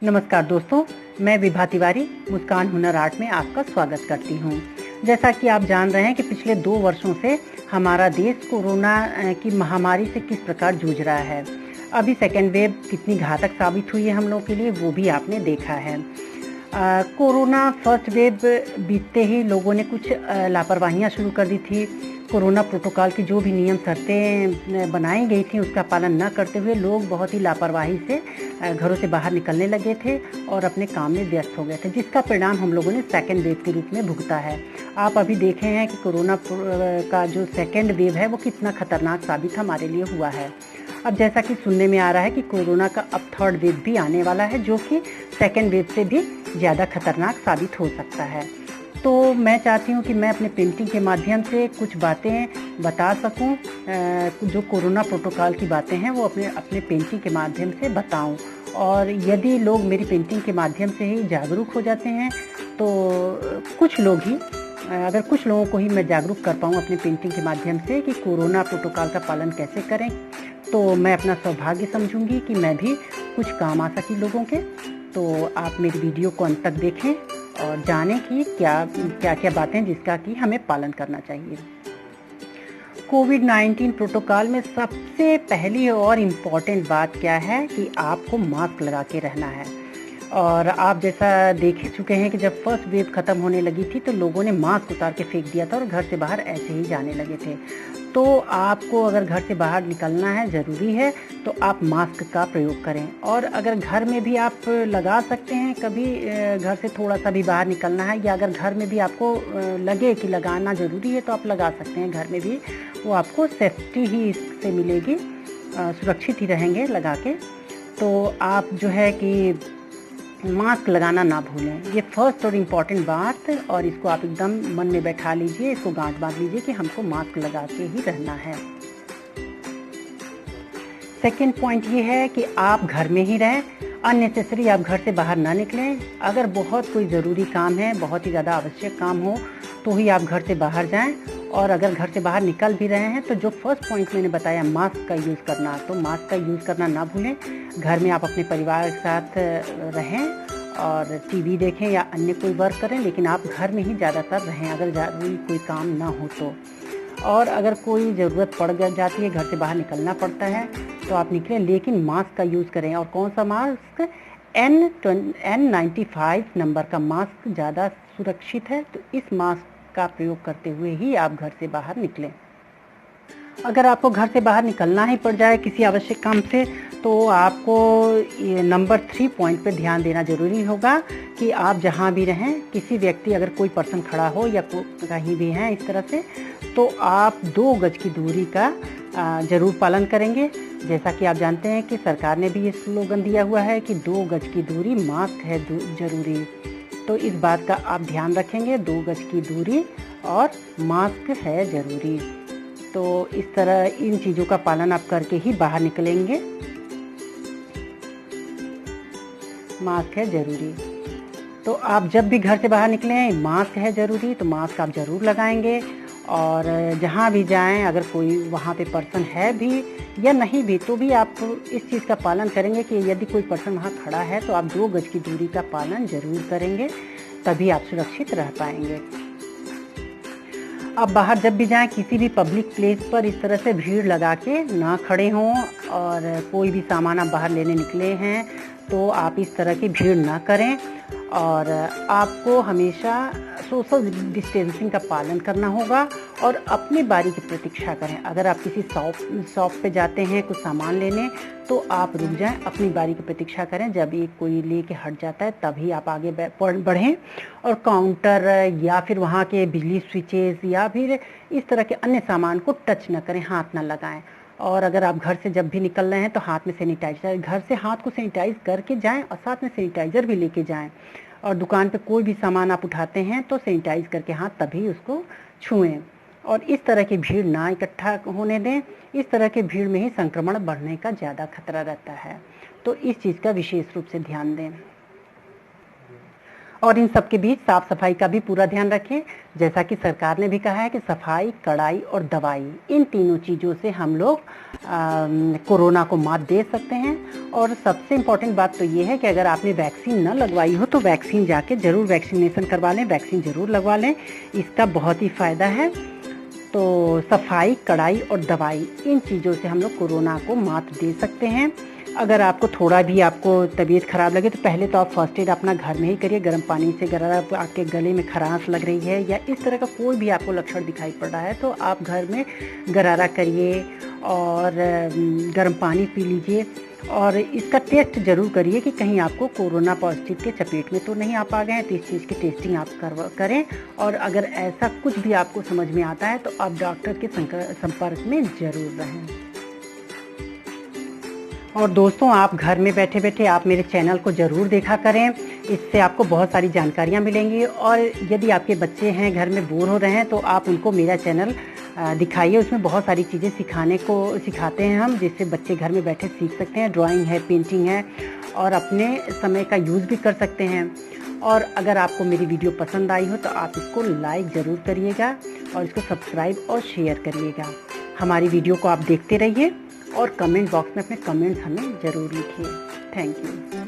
नमस्कार दोस्तों, मैं विभा तिवारी मुस्कान हुनर आर्ट में आपका स्वागत करती हूँ। जैसा कि आप जान रहे हैं कि पिछले 2 वर्षों से हमारा देश कोरोना की महामारी से किस प्रकार जूझ रहा है। अभी सेकेंड वेव कितनी घातक साबित हुई है हम लोगों के लिए, वो भी आपने देखा है। कोरोना फर्स्ट वेव बीतते ही लोगों ने कुछ लापरवाहियाँ शुरू कर दी थी। कोरोना प्रोटोकॉल की जो भी नियम शर्तें बनाई गई थी उसका पालन न करते हुए लोग बहुत ही लापरवाही से घरों से बाहर निकलने लगे थे और अपने काम में व्यस्त हो गए थे, जिसका परिणाम हम लोगों ने सेकेंड वेव के रूप में भुगता है। आप अभी देखे हैं कि कोरोना का जो सेकेंड वेव है वो कितना खतरनाक साबित हमारे लिए हुआ है। अब जैसा कि सुनने में आ रहा है कि कोरोना का अब थर्ड वेव भी आने वाला है, जो कि सेकेंड वेव से भी ज़्यादा खतरनाक साबित हो सकता है। तो मैं चाहती हूँ कि मैं अपने पेंटिंग के माध्यम से कुछ बातें बता सकूँ, जो कोरोना प्रोटोकॉल की बातें हैं वो अपने पेंटिंग के माध्यम से बताऊँ। और यदि लोग मेरी पेंटिंग के माध्यम से ही जागरूक हो जाते हैं तो कुछ लोग ही अगर कुछ लोगों को ही मैं जागरूक कर पाऊँ अपनी पेंटिंग के माध्यम से कि कोरोना प्रोटोकॉल का पालन कैसे करें, तो मैं अपना सौभाग्य समझूंगी कि मैं भी कुछ काम आ सकी लोगों के। तो आप मेरी वीडियो को अंत तक देखें और जानें कि क्या बातें जिसका कि हमें पालन करना चाहिए। कोविड-19 प्रोटोकॉल में सबसे पहली और इम्पॉर्टेंट बात क्या है कि आपको मास्क लगा के रहना है। और आप जैसा देख चुके हैं कि जब फर्स्ट वेव ख़त्म होने लगी थी तो लोगों ने मास्क उतार के फेंक दिया था और घर से बाहर ऐसे ही जाने लगे थे। तो आपको अगर घर से बाहर निकलना है, ज़रूरी है, तो आप मास्क का प्रयोग करें। और अगर घर में भी आप लगा सकते हैं, कभी घर से थोड़ा सा भी बाहर निकलना है या अगर घर में भी आपको लगे कि लगाना ज़रूरी है तो आप लगा सकते हैं घर में भी। वो आपको सेफ्टी ही इससे मिलेगी, सुरक्षित ही रहेंगे लगा के। तो आप जो है कि मास्क लगाना ना भूलें, ये फर्स्ट और इम्पॉर्टेंट बात, और इसको आप एकदम मन में बैठा लीजिए, इसको गांठ बांध लीजिए कि हमको मास्क लगा के ही रहना है। सेकेंड पॉइंट ये है कि आप घर में ही रहें, अननेसेसरी आप घर से बाहर ना निकलें। अगर बहुत कोई ज़रूरी काम है, बहुत ही ज़्यादा आवश्यक काम हो तो ही आप घर से बाहर जाएं। और अगर घर से बाहर निकल भी रहे हैं तो जो फर्स्ट पॉइंट मैंने बताया मास्क का यूज़ करना, तो मास्क का यूज़ करना ना भूलें। घर में आप अपने परिवार के साथ रहें और टीवी देखें या अन्य कोई वर्क करें, लेकिन आप घर में ही ज़्यादातर रहें अगर ज़रूरी कोई काम ना हो तो। और अगर कोई ज़रूरत पड़ जाती है, घर से बाहर निकलना पड़ता है, तो आप निकलें, लेकिन मास्क का यूज़ करें। और कौन सा मास्क? N95 नंबर का मास्क ज़्यादा सुरक्षित है, तो इस मास्क का प्रयोग करते हुए ही आप घर से बाहर निकलें। अगर आपको घर से बाहर निकलना ही पड़ जाए किसी आवश्यक काम से, तो आपको ये नंबर 3 पॉइंट पे ध्यान देना ज़रूरी होगा कि आप जहाँ भी रहें, किसी व्यक्ति अगर कोई पर्सन खड़ा हो या कहीं भी हैं इस तरह से, तो आप 2 गज की दूरी का ज़रूर पालन करेंगे। जैसा कि आप जानते हैं कि सरकार ने भी ये स्लोगन दिया हुआ है कि 2 गज की दूरी, मास्क है ज़रूरी। तो इस बात का आप ध्यान रखेंगे, 2 गज की दूरी और मास्क है ज़रूरी। तो इस तरह इन चीज़ों का पालन आप करके ही बाहर निकलेंगे। मास्क है ज़रूरी। तो आप जब भी घर से बाहर निकलें, मास्क है ज़रूरी, तो मास्क आप ज़रूर लगाएंगे। और जहाँ भी जाएं, अगर कोई वहाँ पे पर्सन है भी या नहीं भी, तो भी आप इस चीज़ का पालन करेंगे कि यदि कोई पर्सन वहाँ खड़ा है तो आप 2 गज की दूरी का पालन ज़रूर करेंगे, तभी आप सुरक्षित रह पाएंगे। अब बाहर जब भी जाएं, किसी भी पब्लिक प्लेस पर इस तरह से भीड़ लगा के ना खड़े हों। और कोई भी सामान आप बाहर लेने निकले हैं तो आप इस तरह की भीड़ ना करें। और आपको हमेशा सोशल डिस्टेंसिंग का पालन करना होगा और अपनी बारी की प्रतीक्षा करें। अगर आप किसी शॉप पे जाते हैं कुछ सामान लेने, तो आप रुक जाएं, अपनी बारी की प्रतीक्षा करें। जब एक कोई लेके हट जाता है तभी आप आगे बढ़ें। और काउंटर या फिर वहाँ के बिजली स्विचेस या फिर इस तरह के अन्य सामान को टच न करें, हाथ न लगाएं। और अगर आप घर से जब भी निकल रहे हैं तो हाथ में सैनिटाइजर, घर से हाथ को सैनिटाइज करके जाएं और साथ में सैनिटाइज़र भी लेके जाएं। और दुकान पे कोई भी सामान आप उठाते हैं तो सैनिटाइज करके हाथ तभी उसको छुएं। और इस तरह की भीड़ ना इकट्ठा होने दें। इस तरह की भीड़ में ही संक्रमण बढ़ने का ज़्यादा खतरा रहता है, तो इस चीज़ का विशेष रूप से ध्यान दें। और इन सब के बीच साफ सफाई का भी पूरा ध्यान रखें। जैसा कि सरकार ने भी कहा है कि सफाई, कड़ाई और दवाई, इन तीनों चीज़ों से हम लोग कोरोना को मात दे सकते हैं। और सबसे इम्पॉर्टेंट बात तो ये है कि अगर आपने वैक्सीन न लगवाई हो तो वैक्सीन जाके ज़रूर वैक्सीनेशन करवा लें, वैक्सीन ज़रूर लगवा लें, इसका बहुत ही फ़ायदा है। तो सफाई, कड़ाई और दवाई, इन चीज़ों से हम लोग कोरोना को मात दे सकते हैं। अगर आपको थोड़ा भी आपको तबीयत ख़राब लगे तो पहले तो आप फर्स्ट एड अपना घर में ही करिए। गर्म पानी से अगर आपके गले में खरांश लग रही है या इस तरह का कोई भी आपको लक्षण दिखाई पड़ रहा है तो आप घर में गरारा करिए और गर्म पानी पी लीजिए। और इसका टेस्ट ज़रूर करिए कि कहीं आपको कोरोना पॉजिटिव के चपेट में तो नहीं आप आ गए हैं, तो इस चीज़ की टेस्टिंग आप करें। और अगर ऐसा कुछ भी आपको समझ में आता है तो आप डॉक्टर के संपर्क में ज़रूर रहें। और दोस्तों, आप घर में बैठे बैठे आप मेरे चैनल को ज़रूर देखा करें, इससे आपको बहुत सारी जानकारियाँ मिलेंगी। और यदि आपके बच्चे हैं घर में बोर हो रहे हैं तो आप उनको मेरा चैनल दिखाइए, उसमें बहुत सारी चीज़ें सिखाते हैं हम, जिससे बच्चे घर में बैठे सीख सकते हैं। ड्राइंग है, पेंटिंग है और अपने समय का यूज़ भी कर सकते हैं। और अगर आपको मेरी वीडियो पसंद आई हो तो आप इसको लाइक ज़रूर करिएगा और इसको सब्सक्राइब और शेयर करिएगा। हमारी वीडियो को आप देखते रहिए और कमेंट बॉक्स में अपने कमेंट्स हमें ज़रूर लिखिए। Thank you.